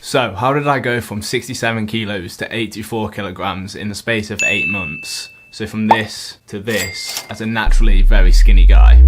So, how did I go from 67 kilos to 84 kilograms in the space of 8 months? So from this to this, as a naturally very skinny guy.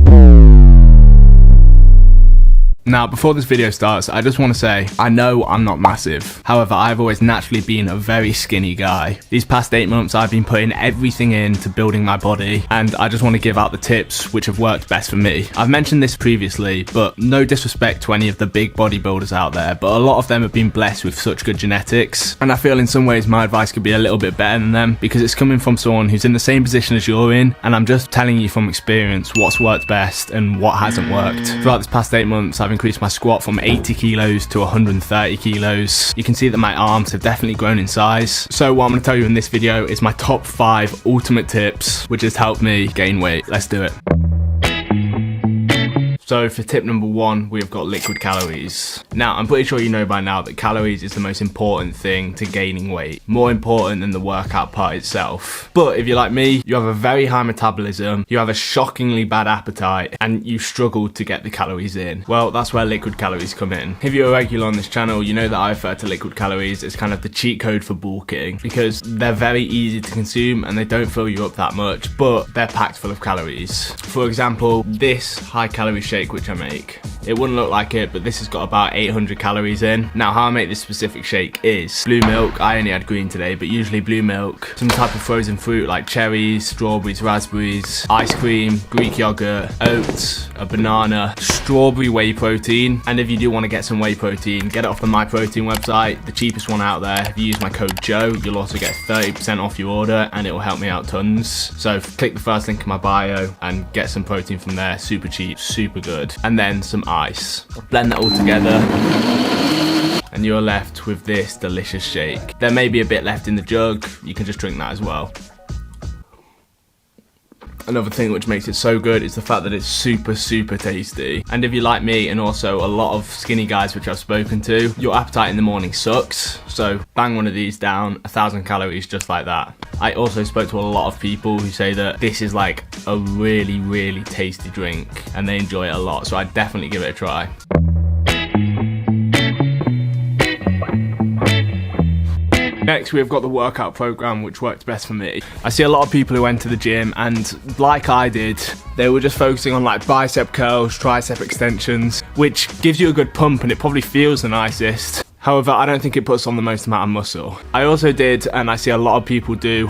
Now, before this video starts, I just want to say, I know I'm not massive. However, I've always naturally been a very skinny guy. These past 8 months, I've been putting everything into building my body, and I just want to give out the tips which have worked best for me. I've mentioned this previously, but no disrespect to any of the big bodybuilders out there, but a lot of them have been blessed with such good genetics, and I feel in some ways my advice could be a little bit better than them, because it's coming from someone who's in the same position as you're in, and I'm just telling you from experience what's worked best and what hasn't worked. Throughout this past 8 months, I've increased my squat from 80 kilos to 130 kilos. You can see that my arms have definitely grown in size. So what I'm going to tell you in this video is my top 5 ultimate tips which has helped me gain weight. Let's do it. So for tip number 1, we've got liquid calories. Now, I'm pretty sure you know by now that calories is the most important thing to gaining weight. More important than the workout part itself. But if you're like me, you have a very high metabolism, you have a shockingly bad appetite, and you struggle to get the calories in. Well, that's where liquid calories come in. If you're a regular on this channel, you know that I refer to liquid calories as kind of the cheat code for bulking, because they're very easy to consume and they don't fill you up that much, but they're packed full of calories. For example, this high calorie shake which I make. It wouldn't look like it, but this has got about 800 calories in. Now, how I make this specific shake is blue milk. I only had green today, but usually blue milk, some type of frozen fruit like cherries, strawberries, raspberries, ice cream, Greek yogurt, oats, a banana, strawberry whey protein. And if you do want to get some whey protein, get it off the My Protein website, the cheapest one out there. If you use my code Joe, you'll also get 30% off your order, and it will help me out tons. So click the first link in my bio and get some protein from there. Super cheap, super good. And then some ice. Blend that all together, and you're left with this delicious shake. There may be a bit left in the jug, you can just drink that as well. Another thing which makes it so good is the fact that it's super tasty. And if you're like me, and also a lot of skinny guys which I've spoken to, your appetite in the morning sucks, so bang one of these down, 1,000 calories just like that. I also spoke to a lot of people who say that this is like a really tasty drink and they enjoy it a lot, so I'd definitely give it a try. Next, we've got the workout program which worked best for me. I see a lot of people who went to the gym and, like I did, they were just focusing on like bicep curls, tricep extensions, which gives you a good pump and it probably feels the nicest. However, I don't think it puts on the most amount of muscle. I also did, and I see a lot of people do,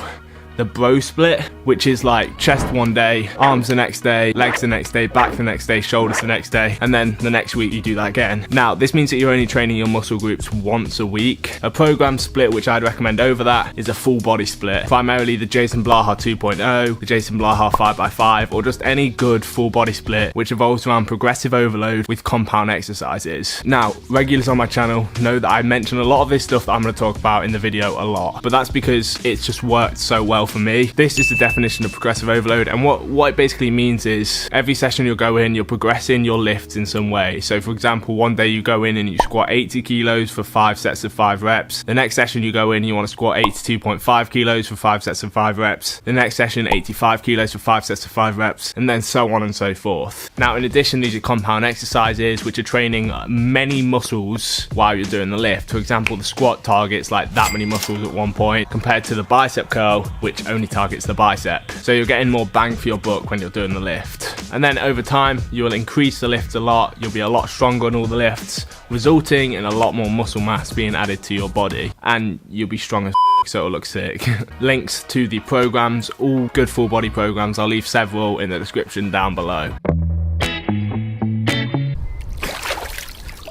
the bro split, which is like chest one day, arms the next day, legs the next day, back the next day, shoulders the next day, and then the next week you do that again. Now, this means that you're only training your muscle groups once a week. A program split, which I'd recommend over that, is a full body split. Primarily the Jason Blaha 2.0, the Jason Blaha 5x5, or just any good full body split, which evolves around progressive overload with compound exercises. Now, regulars on my channel know that I mention a lot of this stuff that I'm going to talk about in the video a lot, but that's because it's just worked so well for me. This is the definition of progressive overload, and what it basically means is every session you'll go in, you're progressing your lifts in some way. So for example, one day you go in and you squat 80 kilos for 5 sets of 5 reps. The next session you go in, you want to squat 82.5 kilos for 5 sets of 5 reps. The next session, 85 kilos for 5 sets of 5 reps, and then so on and so forth. Now, in addition, these are compound exercises which are training many muscles while you're doing the lift. For example, the squat targets like that many muscles at one point, compared to the bicep curl, which only targets the bicep. So you're getting more bang for your buck when you're doing the lift. And then over time, you'll increase the lift a lot, you'll be a lot stronger on all the lifts, resulting in a lot more muscle mass being added to your body, and you'll be strong as so it'll look sick. Links to the programs, all good full body programs, I'll leave several in the description down below.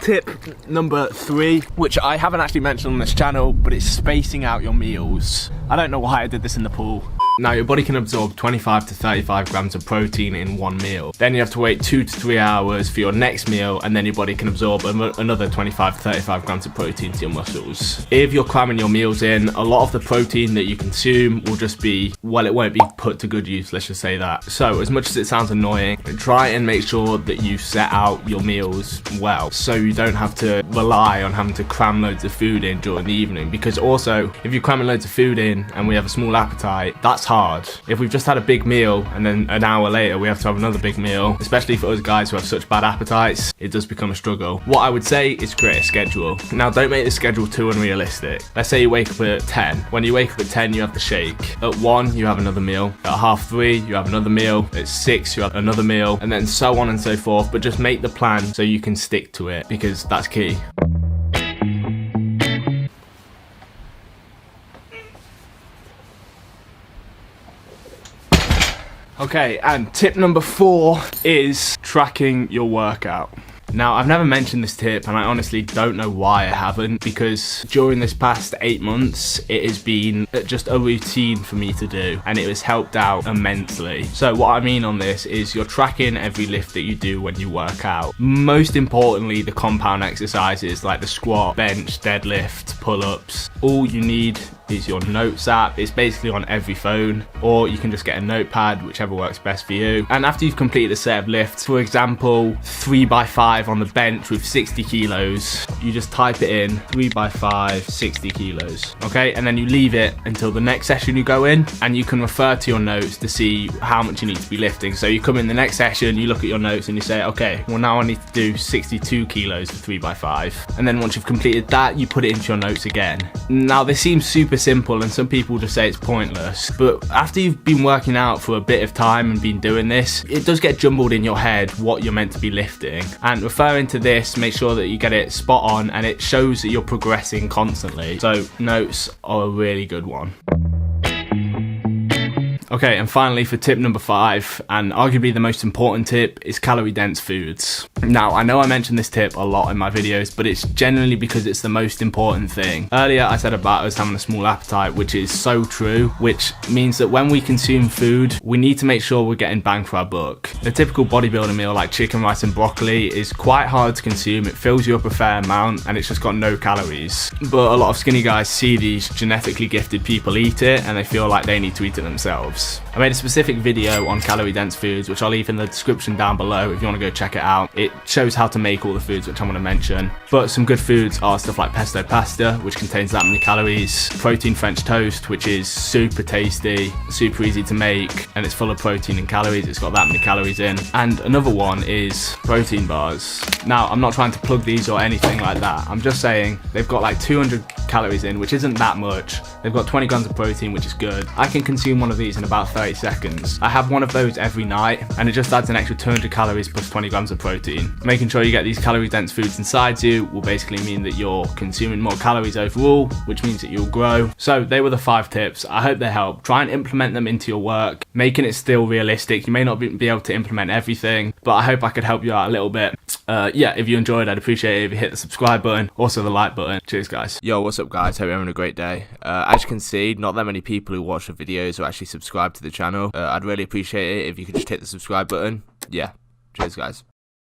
Tip number 3, which I haven't actually mentioned on this channel, but it's spacing out your meals. I don't know why I did this in the pool. Now, your body can absorb 25 to 35 grams of protein in one meal. Then you have to wait 2 to 3 hours for your next meal, and then your body can absorb another 25 to 35 grams of protein to your muscles. If you're cramming your meals in, a lot of the protein that you consume will just be, well, it won't be put to good use, let's just say that. So, as much as it sounds annoying, try and make sure that you set out your meals well, so you don't have to rely on having to cram loads of food in during the evening. Because also, if you're cramming loads of food in and we have a small appetite, that's hard. If we've just had a big meal and then an hour later we have to have another big meal, especially for us guys who have such bad appetites, it does become a struggle. What I would say is create a schedule. Now, don't make the schedule too unrealistic. Let's say you wake up at 10. When you wake up at 10, you have the shake. At 1, you have another meal. At 3:30, you have another meal. At 6, you have another meal, and then so on and so forth. But just make the plan so you can stick to it, because that's key. Okay, and tip number 4 is tracking your workout. Now, I've never mentioned this tip, and I honestly don't know why I haven't, because during this past 8 months, it has been just a routine for me to do, and it has helped out immensely. So what I mean on this is you're tracking every lift that you do when you work out. Most importantly, the compound exercises like the squat, bench, deadlift, pull-ups. All you need is your notes app. It's basically on every phone, or you can just get a notepad, whichever works best for you. And after you've completed a set of lifts, for example 3x5 on the bench with 60 kilos, you just type it in, 3x5 60 kilos, okay? And then you leave it until the next session you go in, and you can refer to your notes to see how much you need to be lifting. So you come in the next session, you look at your notes and you say, okay, well now I need to do 62 kilos for 3x5, and then once you've completed that, you put it into your notes again. Now, this seems super simple, and some people just say it's pointless, but after you've been working out for a bit of time and been doing this, it does get jumbled in your head what you're meant to be lifting. And referring to this, make sure that you get it spot on, and it shows that you're progressing constantly. So notes are a really good one. Okay, and finally for tip number 5, and arguably the most important tip, is calorie dense foods. Now, I know I mentioned this tip a lot in my videos, but it's generally because it's the most important thing. Earlier I said about us having a small appetite, which is so true, which means that when we consume food, we need to make sure we're getting bang for our buck. A typical bodybuilder meal like chicken, rice and broccoli is quite hard to consume. It fills you up a fair amount and it's just got no calories. But a lot of skinny guys see these genetically gifted people eat it and they feel like they need to eat it themselves. I made a specific video on calorie dense foods, which I'll leave in the description down below if you want to go check it out. It shows how to make all the foods which I want to mention. But some good foods are stuff like pesto pasta, which contains that many calories, protein French toast, which is super tasty, super easy to make, and it's full of protein and calories. It's got that many calories in. And another one is protein bars. Now, I'm not trying to plug these or anything like that. I'm just saying they've got like 200 calories in, which isn't that much. They've got 20 grams of protein, which is good. I can consume one of these in about 30 seconds. I have one of those every night, and it just adds an extra 200 calories plus 20 grams of protein. Making sure you get these calorie dense foods inside you will basically mean that you're consuming more calories overall, which means that you'll grow. So they were the 5 tips. I hope they help. Try and implement them into your work, making it still realistic. You may not be able to implement everything, but I hope I could help you out a little bit. Yeah, if you enjoyed, I'd appreciate it if you hit the subscribe button, also the like button. Cheers, guys. Yo, what's up, guys? Hope you're having a great day. As you can see, not that many people who watch the videos are actually subscribed to the channel. I'd really appreciate it if you could just hit the subscribe button. Yeah, cheers, guys.